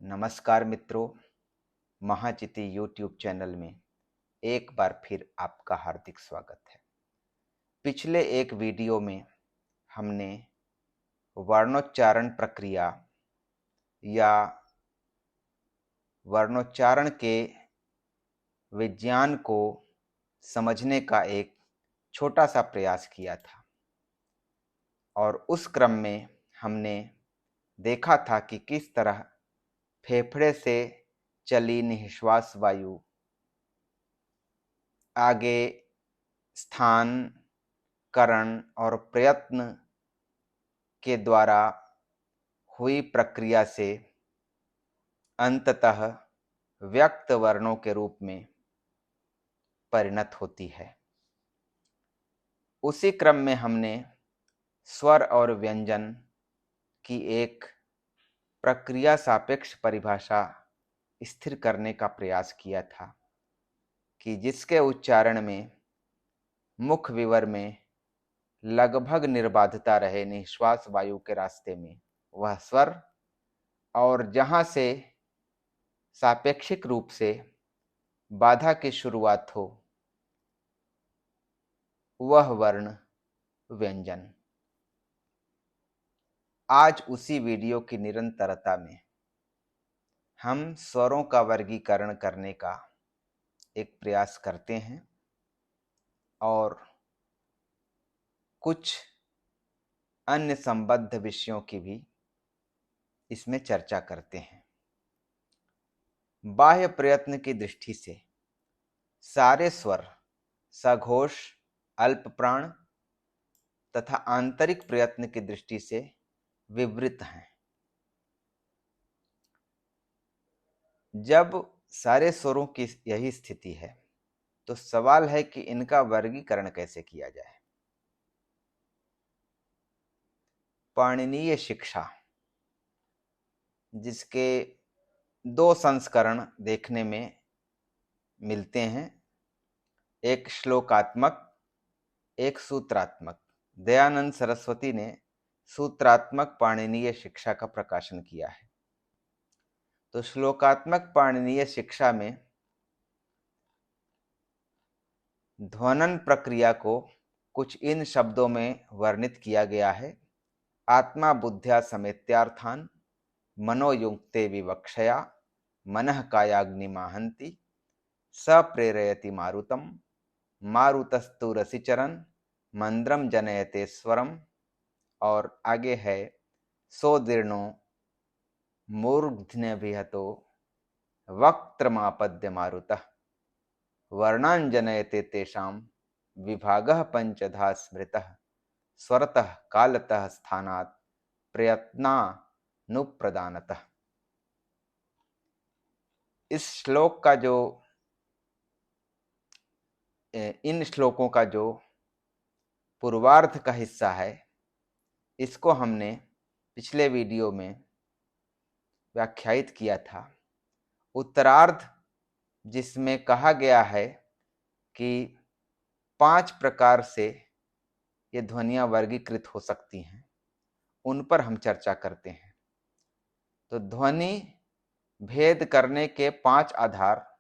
नमस्कार मित्रों, महाचिति YouTube channel में एक बार फिर आपका हार्दिक स्वागत है। पिछले एक वीडियो में हमने वर्णोच्चारण प्रक्रिया या वर्णोच्चारण के विज्ञान को समझने का एक छोटा सा प्रयास किया था और उस क्रम में हमने देखा था कि किस तरह फेफड़े से चली निःश्वास वायु आगे स्थान, करण और प्रयत्न के द्वारा हुई प्रक्रिया से अंततः व्यक्त वर्णों के रूप में परिणत होती है। उसी क्रम में हमने स्वर और व्यंजन की एक प्रक्रिया सापेक्ष परिभाषा स्थिर करने का प्रयास किया था कि जिसके उच्चारण में मुख विवर में लगभग निर्बाधता रहे निश्वास वायु के रास्ते में, वह स्वर, और जहां से सापेक्षिक रूप से बाधा की शुरुआत हो वह वर्ण व्यंजन। आज उसी वीडियो की निरंतरता में हम स्वरों का वर्गीकरण करने का एक प्रयास करते हैं और कुछ अन्य संबद्ध विषयों की भी इसमें चर्चा करते हैं। बाह्य प्रयत्न की दृष्टि से सारे स्वर सघोष, अल्प प्राण तथा आंतरिक प्रयत्न की दृष्टि से विवृत हैं। जब सारे स्वरों की यही स्थिति है तो सवाल है कि इनका वर्गीकरण कैसे किया जाए। पाणिनीय शिक्षा, जिसके दो संस्करण देखने में मिलते हैं, एक श्लोकात्मक, एक सूत्रात्मक। दयानंद सरस्वती ने सूत्रात्मक पाणिनीय शिक्षा का प्रकाशन किया है। तो श्लोकात्मक पाणिनीय शिक्षा में ध्वनन प्रक्रिया को कुछ इन शब्दों में वर्णित किया गया है। आत्मा बुद्ध्या समेत्यार्थान मनोयुक्ते विवक्षया मनः कायाग्निमाहन्ति स प्रेरयति मारुतम मारुतस्तु रसिचरन् मंद्रम जनयते स्वरम। और आगे है सोदीर्णो मूर्ध्न्यभिहतो वक्त्रमापद्य मारुतः वर्णान् जनयते तेषां विभागः पंचधा स्मृतः स्वरतः कालतः स्थानात् प्रयत्नानुप्रदानतः। इस श्लोक का इन श्लोकों का जो पूर्वार्ध का हिस्सा है, इसको हमने पिछले वीडियो में व्याख्यायित किया था। उत्तरार्ध, जिसमें कहा गया है कि 5 प्रकार से ये ध्वनियां वर्गीकृत हो सकती हैं, उन पर हम चर्चा करते हैं। तो ध्वनि भेद करने के 5 आधार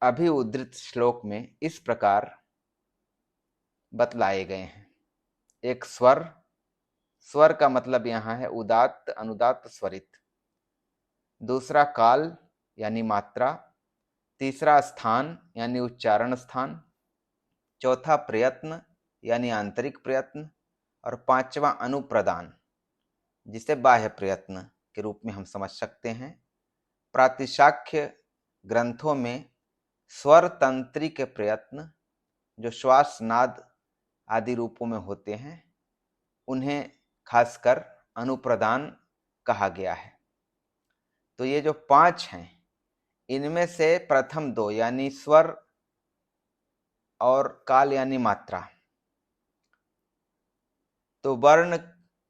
अभी उद्धृत श्लोक में इस प्रकार बतलाए गए हैं। एक स्वर, स्वर का मतलब यहाँ है उदात्त, अनुदात्त, स्वरित। दूसरा काल यानी मात्रा। तीसरा स्थान यानी उच्चारण स्थान। चौथा प्रयत्न यानी आंतरिक प्रयत्न। और 5वां अनुप्रदान, जिसे बाह्य प्रयत्न के रूप में हम समझ सकते हैं। प्रातिशाख्य ग्रंथों में स्वर तंत्री के प्रयत्न, जो श्वास, नाद आदि रूपों में होते हैं, उन्हें खासकर अनुप्रदान कहा गया है। तो ये जो 5 हैं, इनमें से प्रथम 2 यानी स्वर और काल यानी मात्रा, तो वर्ण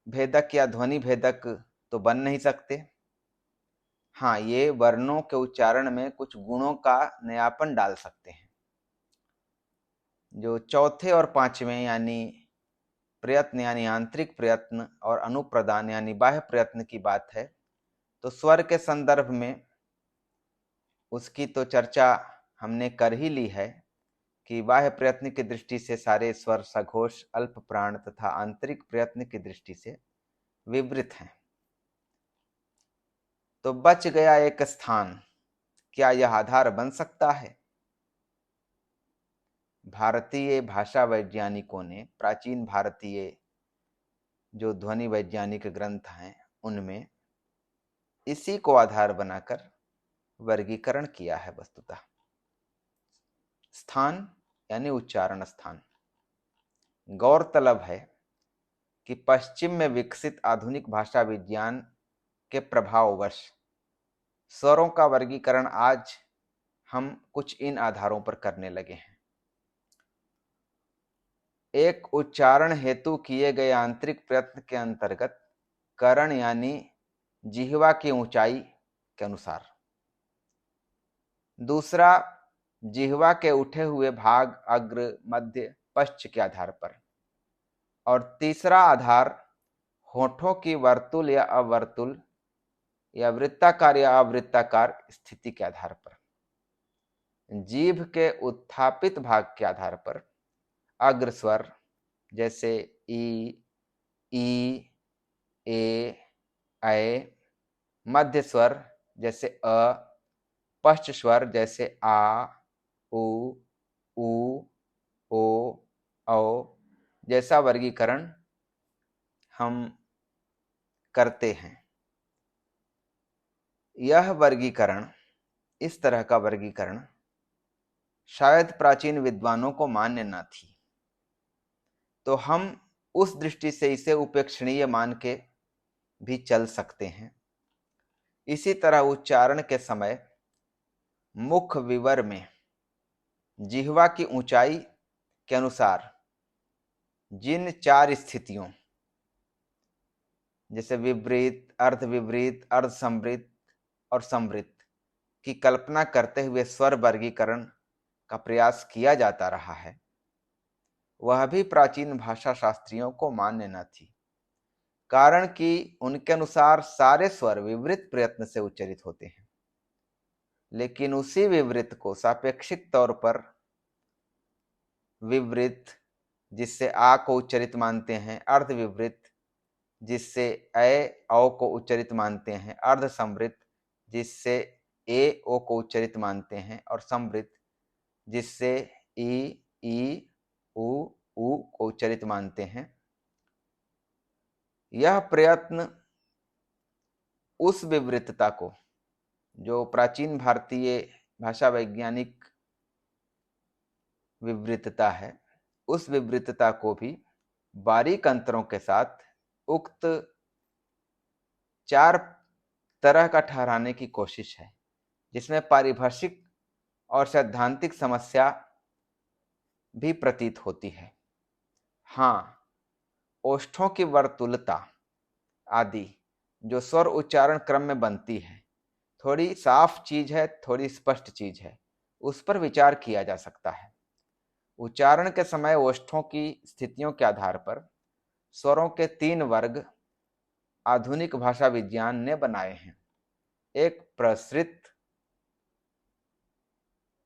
भेदक या ध्वनि भेदक तो बन नहीं सकते। हाँ, ये वर्णों के उच्चारण में कुछ गुणों का नयापन डाल सकते हैं। जो चौथे और 5वें यानी प्रयत्न यानी आंतरिक प्रयत्न और अनुप्रदान यानी बाह्य प्रयत्न की बात है, तो स्वर के संदर्भ में उसकी तो चर्चा हमने कर ही ली है कि बाह्य प्रयत्न की दृष्टि से सारे स्वर सघोष, अल्प प्राण तथा आंतरिक प्रयत्न की दृष्टि से विवृत हैं। तो बच गया एक स्थान, क्या यह आधार बन सकता है? भारतीय भाषा वैज्ञानिकों ने प्राचीन भारतीय जो ध्वनि वैज्ञानिक ग्रंथ हैं उनमें इसी को आधार बनाकर वर्गीकरण किया है। वस्तुतः स्थान यानी उच्चारण स्थान। गौरतलब है कि पश्चिम में विकसित आधुनिक भाषा विज्ञान के प्रभाववश स्वरों का वर्गीकरण आज हम कुछ इन आधारों पर करने लगे हैं। एक उच्चारण हेतु किए गए आंतरिक प्रयत्न के अंतर्गत करण यानी जिह्वा की ऊंचाई के अनुसार, दूसरा जिह्वा के उठे हुए भाग अग्र, मध्य, पश्च के आधार पर, और तीसरा आधार होठों की वर्तुल या अवर्तुल या वृत्ताकार या अवृत्ताकार स्थिति के आधार पर, जीभ के उत्थापित भाग के आधार पर अग्र स्वर जैसे ई, ए, ऐ, मध्य स्वर जैसे अ, पश्च स्वर जैसे आ, उ, ओ, औ जैसा वर्गीकरण हम करते हैं। यह वर्गीकरण, इस तरह का वर्गीकरण शायद प्राचीन विद्वानों को मान्य न थी, तो हम उस दृष्टि से इसे उपेक्षणीय मान के भी चल सकते हैं। इसी तरह उच्चारण के समय मुख विवर में जिह्वा की ऊंचाई के अनुसार जिन चार स्थितियों जैसे विवृत, अर्धविवृत, अर्धसंवृत और संवृत की कल्पना करते हुए स्वर वर्गीकरण का प्रयास किया जाता रहा है, वह भी प्राचीन भाषा शास्त्रियों को मान्य न थी, कारण कि उनके अनुसार सारे स्वर विवृत प्रयत्न से उच्चरित होते हैं। लेकिन उसी विवृत को सापेक्षिक तौर पर विवृत जिससे आ को उच्चरित मानते हैं, अर्धविवृत जिससे ऐ औ को उच्चरित मानते हैं, अर्धसंवृत जिससे ए ओ को उच्चरित मानते हैं, और संवृत जिससे ई उ को उच्चरित मानते हैं। यह प्रयत्न उस विवृतता को, जो प्राचीन भारतीय भाषा वैज्ञानिक विवृतता है, उस विवृतता को भी बारीक अंतरों के साथ उक्त चार तरह का ठहराने की कोशिश है, जिसमें पारिभाषिक और सैद्धांतिक समस्या भी प्रतीत होती है। हाँ, ओष्ठों की वर्तुलता आदि जो स्वर उच्चारण क्रम में बनती है, थोड़ी साफ चीज है, थोड़ी स्पष्ट चीज है, उस पर विचार किया जा सकता है। उच्चारण के समय ओष्ठों की स्थितियों के आधार पर स्वरों के 3 वर्ग आधुनिक भाषा विज्ञान ने बनाए हैं। एक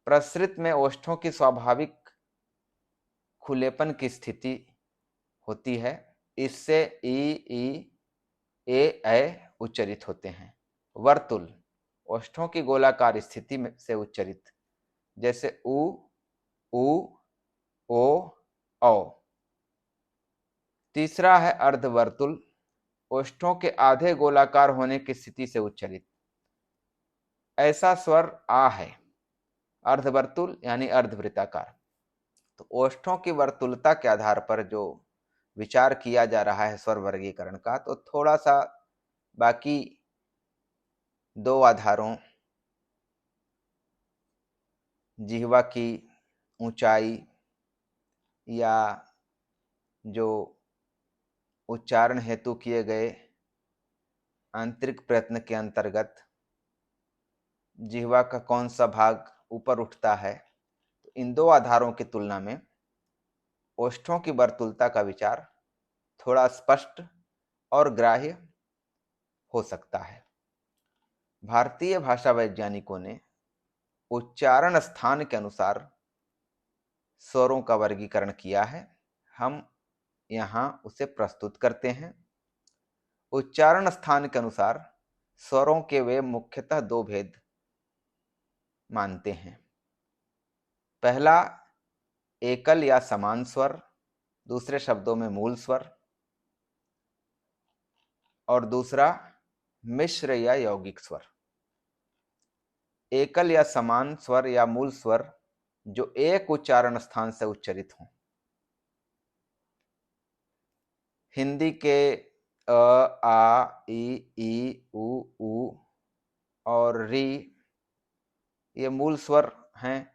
प्रसृत में ओष्ठों की स्वाभाविक खुलेपन की स्थिति होती है, इससे ई ए उच्चरित होते हैं। वर्तुल ओष्ठों की गोलाकार स्थिति में से उच्चरित, जैसे उ ओ औ। तीसरा है अर्धवर्तुल, ओष्ठों के आधे गोलाकार होने की स्थिति से उच्चरित। ऐसा स्वर आ है। अर्धवर्तुल यानी अर्धवृत्ताकार। तो ओष्ठों की वर्तुलता के आधार पर जो विचार किया जा रहा है स्वर वर्गीकरण का, तो थोड़ा सा बाकी 2 आधारों जिह्वा की ऊंचाई या जो उच्चारण हेतु किए गए आंतरिक प्रयत्न के अंतर्गत जिह्वा का कौन सा भाग ऊपर उठता है, तो इन 2 आधारों की तुलना में ओष्ठों की वर्तुलता का विचार थोड़ा स्पष्ट और ग्राह्य हो सकता है। भारतीय भाषा वैज्ञानिकों ने उच्चारण स्थान के अनुसार स्वरों का वर्गीकरण किया है। हम यहाँ उसे प्रस्तुत करते हैं। उच्चारण स्थान के अनुसार स्वरों के वे मुख्यतः दो भेद मानते हैं। पहला एकल या समान स्वर, दूसरे शब्दों में मूल स्वर, और दूसरा मिश्र या यौगिक स्वर। एकल या समान स्वर या मूल स्वर जो एक उच्चारण स्थान से उच्चरित हों। हिंदी के अ, आ, ई, उ और री ये मूल स्वर हैं।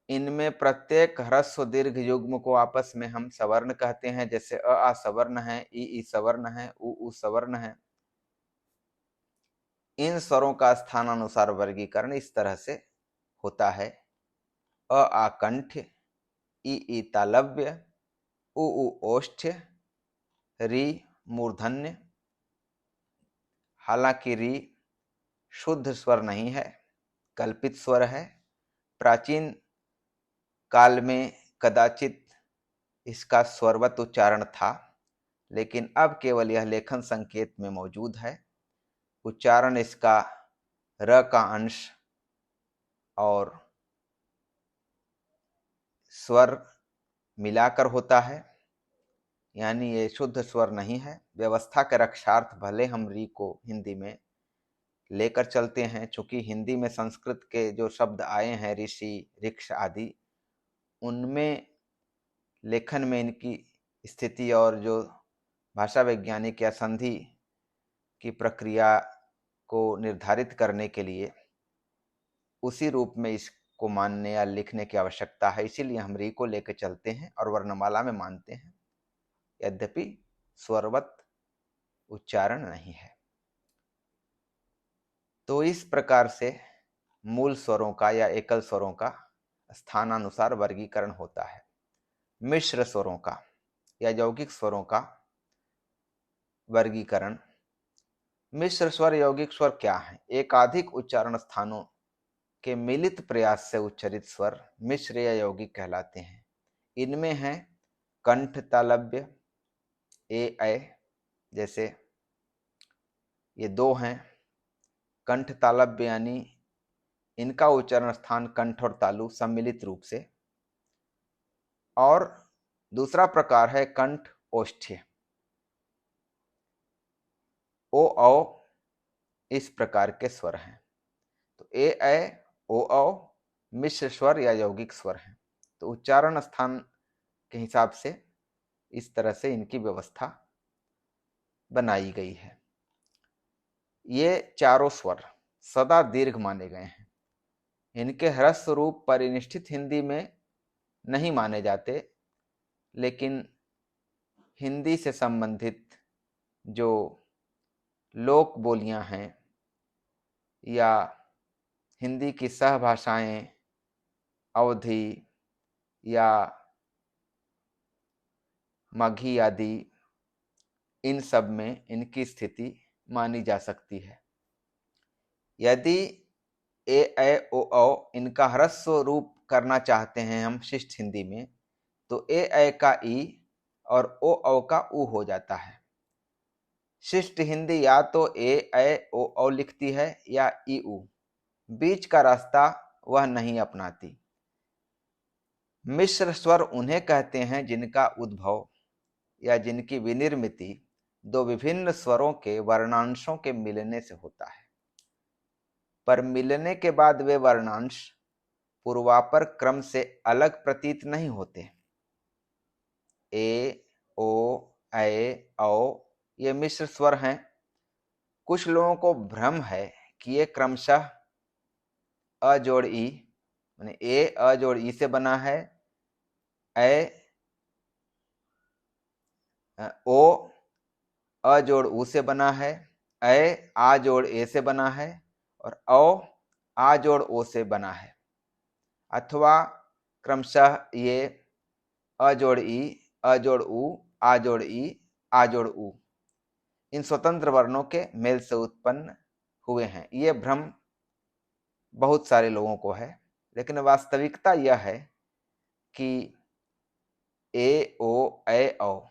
इनमें प्रत्येक ह्रस्व दीर्घ युग्म को आपस में हम सवर्ण कहते हैं। जैसे आ सवर्ण है, ई सवर्ण है, उ सवर्ण है। इन स्वरों का स्थानानुसार वर्गीकरण इस तरह से होता है। आ कंठ, ई तालव्य, उ ओष्ठ्य, री मूर्धन्य। हालांकि री शुद्ध स्वर नहीं है, कल्पित स्वर है। प्राचीन काल में कदाचित इसका स्वरवत उच्चारण था, लेकिन अब केवल यह लेखन संकेत में मौजूद है। उच्चारण इसका र का अंश और स्वर मिलाकर होता है, यानी ये शुद्ध स्वर नहीं है। व्यवस्था के रक्षार्थ भले हम री को हिंदी में लेकर चलते हैं, चूंकि हिंदी में संस्कृत के जो शब्द आए हैं ऋषि, ऋक्ष आदि, उनमें लेखन में इनकी स्थिति और जो भाषा वैज्ञानिक या संधि की प्रक्रिया को निर्धारित करने के लिए उसी रूप में इसको मानने या लिखने की आवश्यकता है। इसीलिए हम री को लेकर चलते हैं और वर्णमाला में मानते हैं, यद्यपि स्वरवत उच्चारण नहीं है। तो इस प्रकार से मूल स्वरों का या एकल स्वरों का स्थानानुसार वर्गीकरण होता है। मिश्र स्वरों का या यौगिक स्वरों का वर्गीकरण। मिश्र स्वर, यौगिक स्वर क्या है? एकाधिक उच्चारण स्थानों के मिलित प्रयास से उच्चरित स्वर मिश्र या यौगिक कहलाते हैं। इनमें है कंठ तालव्य, ऐ, जैसे ये दो हैं। कंठ तालव्य यानी इनका उच्चारण स्थान कंठ और तालु सम्मिलित रूप से। और दूसरा प्रकार है कंठ ओष्ठ्य, ओ औ इस प्रकार के स्वर हैं। तो ऐ, ओ औ मिश्र स्वर या यौगिक स्वर हैं। तो उच्चारण स्थान के हिसाब से इस तरह से इनकी व्यवस्था बनाई गई है। ये चारों स्वर सदा दीर्घ माने गए हैं। इनके ह्रस्व रूप परिनिष्ठित हिंदी में नहीं माने जाते, लेकिन हिंदी से संबंधित जो लोक बोलियां हैं या हिंदी की सहभाषाएं, अवधी या मगही आदि, इन सब में इनकी स्थिति मानी जा सकती है। यदि ऐ, ओ औ इनका ह्रस्व रूप करना चाहते हैं हम शिष्ट हिंदी में, तो ऐ का ई और ओ औ का उ हो जाता है। शिष्ट हिंदी या तो ऐ, ओ औ लिखती है या ई उ, बीच का रास्ता वह नहीं अपनाती। मिश्र स्वर उन्हें कहते हैं जिनका उद्भव या जिनकी विनिर्मिति दो विभिन्न स्वरों के वर्णांशों के मिलने से होता है, पर मिलने के बाद वे वर्णांश पूर्वापर क्रम से अलग प्रतीत नहीं होते। ए, ओ, ऐ, औ ये मिश्र स्वर हैं। कुछ लोगों को भ्रम है कि ये क्रमशः अ जोड़ ई, माने ए अ जोड़ ई से बना है, ऐ ओ अ जोड़ उ से बना है, ऐ आ जोड़ ए से बना है, और औ आ जोड़ ओ से बना है। अथवा क्रमशः ये अ जोड़ ई, अ जोड़ उ, आ जोड़ ई, आ जोड़ उ, इन स्वतंत्र वर्णों के मेल से उत्पन्न हुए हैं। ये भ्रम बहुत सारे लोगों को है, लेकिन वास्तविकता यह है कि ए ओ ए औ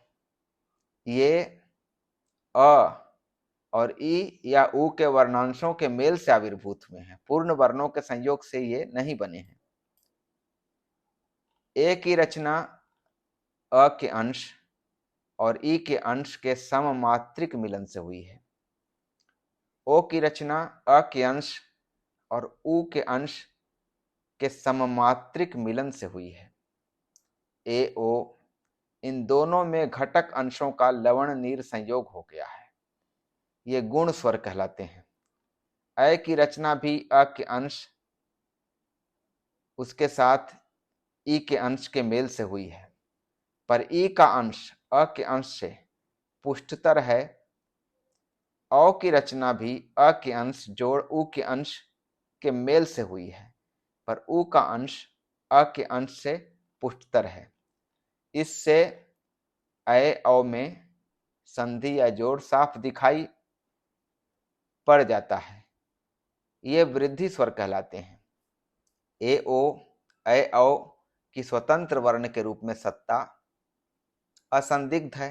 ये अ और ई या उ के वर्णांशों के मेल से आविर्भूत हुए हैं, पूर्ण वर्णों के संयोग से ये नहीं बने हैं। ए की रचना अ के अंश और ई के अंश के सममात्रिक मिलन से हुई है। ओ की रचना अ के अंश और उ के अंश के सममात्रिक मिलन से हुई है। ए ओ इन दोनों में घटक अंशों का लवण नीर संयोग हो गया है, ये गुण स्वर कहलाते हैं। अ की रचना भी अ के अंश उसके साथ ई के अंश के मेल से हुई है, पर ई का अंश अ के अंश से पुष्टतर है। औ की रचना भी अ के अंश जोड़ उ के अंश के मेल से हुई है, पर उ का अंश अ के अंश से पुष्टतर है। इससे अ औ में संधि या जोड़ साफ दिखाई पड़ जाता है, ये वृद्धि स्वर कहलाते हैं। ए ओ अ औ की स्वतंत्र वर्ण के रूप में सत्ता असंदिग्ध है।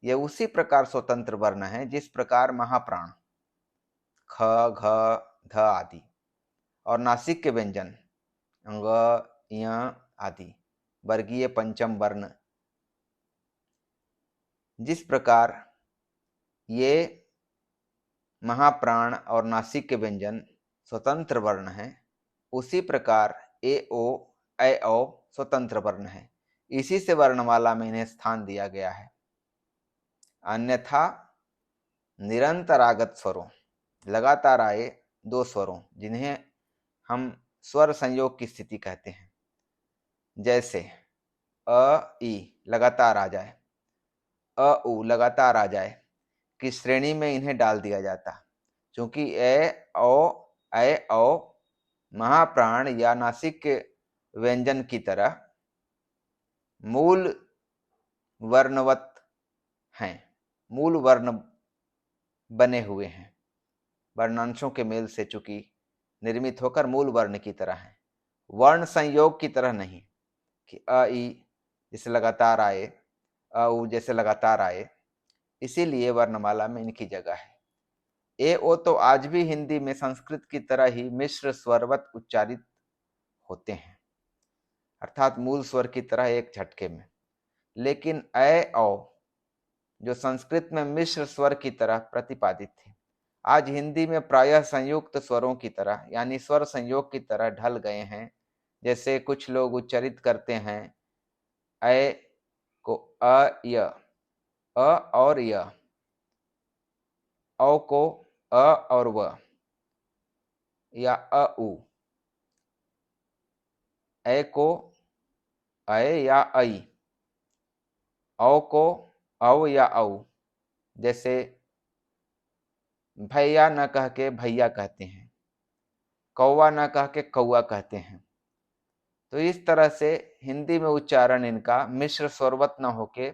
यह उसी प्रकार स्वतंत्र वर्ण है जिस प्रकार महाप्राण ख घ ध आदि और नासिक के व्यंजन ङ य आदि वर्गीय पंचम वर्ण, जिस प्रकार ये महाप्राण और नासिक के व्यंजन स्वतंत्र वर्ण हैं, उसी प्रकार ए ओ ऐ औ स्वतंत्र वर्ण है। इसी से वर्णमाला में इन्हें स्थान दिया गया है। अन्यथा निरंतरागत स्वरों, लगातार आए दो स्वरों, जिन्हें हम स्वर संयोग की स्थिति कहते हैं, जैसे अ ई लगातार आ जाए, अ उ लगातार आ जाए, की श्रेणी में इन्हें डाल दिया जाता, क्योंकि ए औ महाप्राण या नासिक के व्यंजन की तरह मूल वर्णवत हैं, मूल वर्ण बने हुए हैं, वर्णांशों के मेल से चूंकि निर्मित होकर मूल वर्ण की तरह हैं, वर्ण संयोग की तरह नहीं कि अ ई जैसे लगातार आए, अ उ जैसे लगातार आए। इसीलिए वर्णमाला में इनकी जगह है। ए ओ तो आज भी हिंदी में संस्कृत की तरह ही मिश्र स्वरवत उच्चारित होते हैं, अर्थात मूल स्वर की तरह एक झटके में। लेकिन ऐ औ जो संस्कृत में मिश्र स्वर की तरह प्रतिपादित थे, आज हिंदी में प्रायः संयुक्त स्वरों की तरह यानी स्वर संयोग की तरह ढल गए हैं। जैसे कुछ लोग उच्चारित करते हैं ऐ को अ य, अ और य, औ को अ और व, या अ उ, ऐ को अय या अई, औ को औ या औ। जैसे भैया न कह के भैया कहते हैं, कौवा न कह के कौवा कहते हैं। तो इस तरह से हिंदी में उच्चारण इनका मिश्र स्वरवत न होके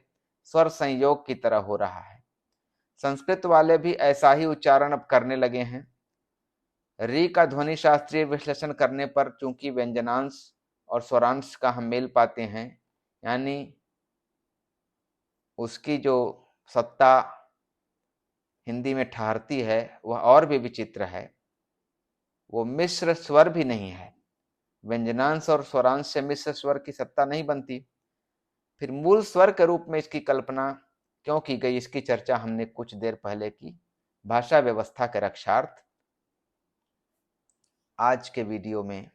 स्वर संयोग की तरह हो रहा है। संस्कृत वाले भी ऐसा ही उच्चारण अब करने लगे हैं। री का ध्वनि शास्त्रीय विश्लेषण करने पर चूंकि व्यंजनांश और स्वरांश का हम मेल पाते हैं, यानी उसकी जो सत्ता हिंदी में ठहरती है वह और भी विचित्र है। वो मिश्र स्वर भी नहीं है, व्यंजनांश और स्वरांश से मिश्र स्वर की सत्ता नहीं बनती। फिर मूल स्वर के रूप में इसकी कल्पना क्यों की गई, इसकी चर्चा हमने कुछ देर पहले की, भाषा व्यवस्था के रक्षार्थ। आज के वीडियो में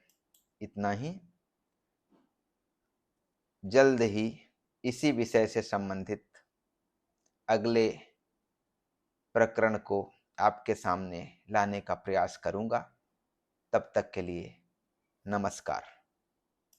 इतना ही। जल्द ही इसी विषय से संबंधित अगले प्रकरण को आपके सामने लाने का प्रयास करूंगा। तब तक के लिए नमस्कार।